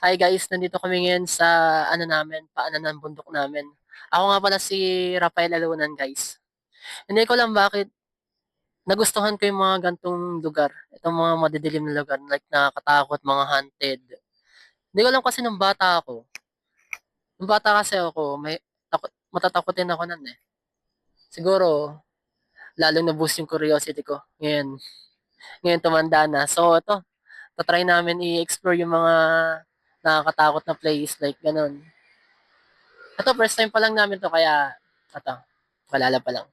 Hi guys, nandito kami ngayon sa paanan ng bundok namin. Ako nga pala si Rafael Alunan guys. Hindi ko lang bakit nagustuhan ko yung mga gantong lugar. Itong mga madidilim na lugar, like nakakatakot, mga haunted. Hindi ko lang kasi nung bata kasi ako, matatakotin ako nun eh. Siguro, lalong na-boost yung curiosity ko. Ngayon tumanda na. So ito, tatry namin i-explore yung mga nakakatakot na place, like ganun. Ito, first time pa lang namin to, kaya, ito, palala pa lang.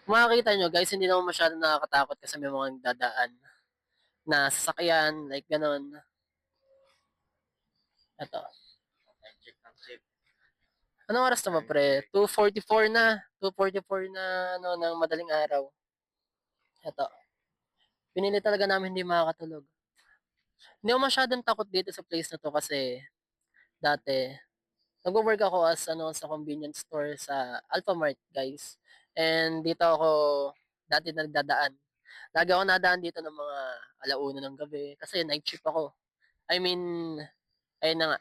Kung makakita nyo, guys, hindi naman masyadong nakakatakot kasi may mga dadaan na sasakyan, like ganon. Ito. Anong oras na ba, pre? 2:44 na. 2:44 na, ng madaling araw. Ito. Pinili talaga namin hindi makakatulog. Hindi ako masyadong takot dito sa place na to kasi dati, nagwo-work ako sa convenience store sa Alphamart, guys. And dito ako dati nagdadaan. Lagi ako nadaan dito ng mga alauna ng gabi kasi night shift ako. I mean, ayun na nga.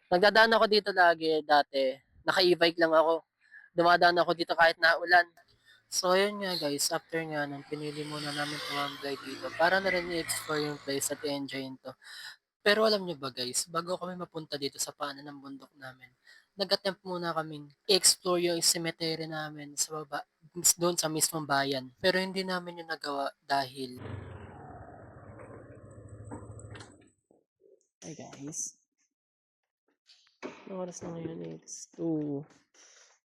Nagdadaan ako dito lagi dati. Naka-e-bike lang ako. Dumadaan ako dito kahit naulan. So, ayun nga guys, after nga nung pinili muna namin tumambay dito para na rin i-explore yung place at i-enjoy to. Pero alam nyo ba guys, bago kami mapunta dito sa paanan ng bundok namin, nag-attempt muna kaming i-explore yung cemetery namin sa baba, doon sa mismong bayan. Pero hindi namin yung nagawa dahil... Hi guys, ang oras na ngayon it's 2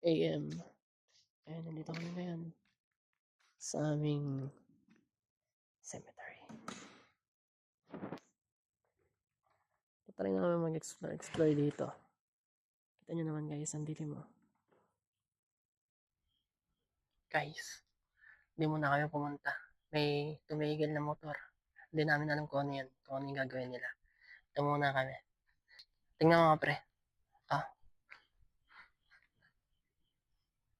a.m. Ayan, nandito kami ngayon sa aming cemetery. Try na kami mag-explore dito. Kita nyo naman guys, ang dilim mo. Guys, hindi muna kami pumunta. May tumigil na motor. Hindi namin alam kung ano yan, kung ano yung gagawin nila. Ito muna kami. Tingnan mga pre. Ah,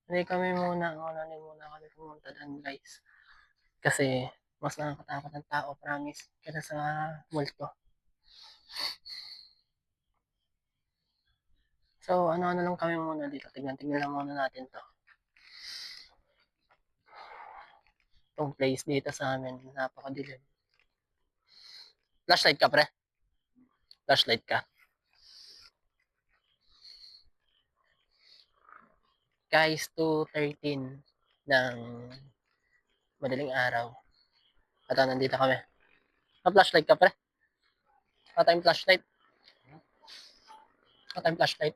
hindi muna kami pumunta doon guys. Kasi, mas nakakatakot ng tao, promise. Kaya sa multo. So, ano-ano lang kami muna dito. Tingnan lang muna natin to. Itong place dito sa amin, napakadilim. Flashlight ka, pre. Flashlight ka. Guys, 2:13 ng madaling araw. At nandito kami. Flashlight ka, pre. Tayong flashlight. Tayong flashlight.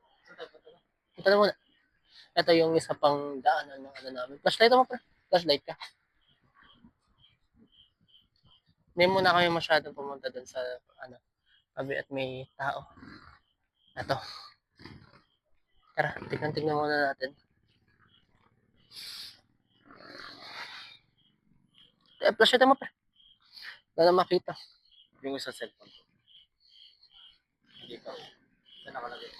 Ito na muna. Ito yung isa pang daanan ng namin. Flashlight mo, pre. Flashlight ka. Hindi muna kami masyadong pumunta dun sa tabi at may tao. Ito. Tara, tignan muna natin. Flashlight mo, pre. Wala na makita. Yung isa cellphone. Hindi pa. Saan nakalagay?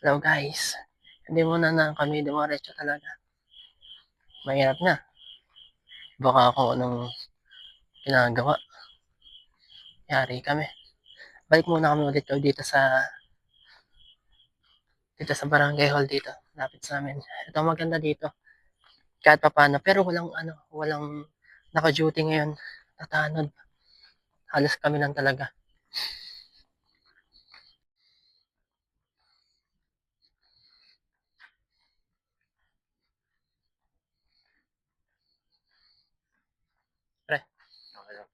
Hello guys. Hindi muna na kami dumaretso talaga. Mahirap na. Baka ako anong ginagawa. Yari kami. Balik muna kami ulit dito sa barangay hall dito. Lapit sa amin. Ito maganda dito. Kahit pa paano. Pero walang naka-duty ngayon. Tatanod. Halos kami lang talaga. Pre. Okay lang.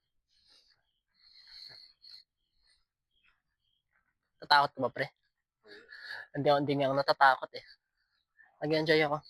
Tatakot ka ba, pre? Hindi nga ako natatakot eh. Nag-enjoy ako.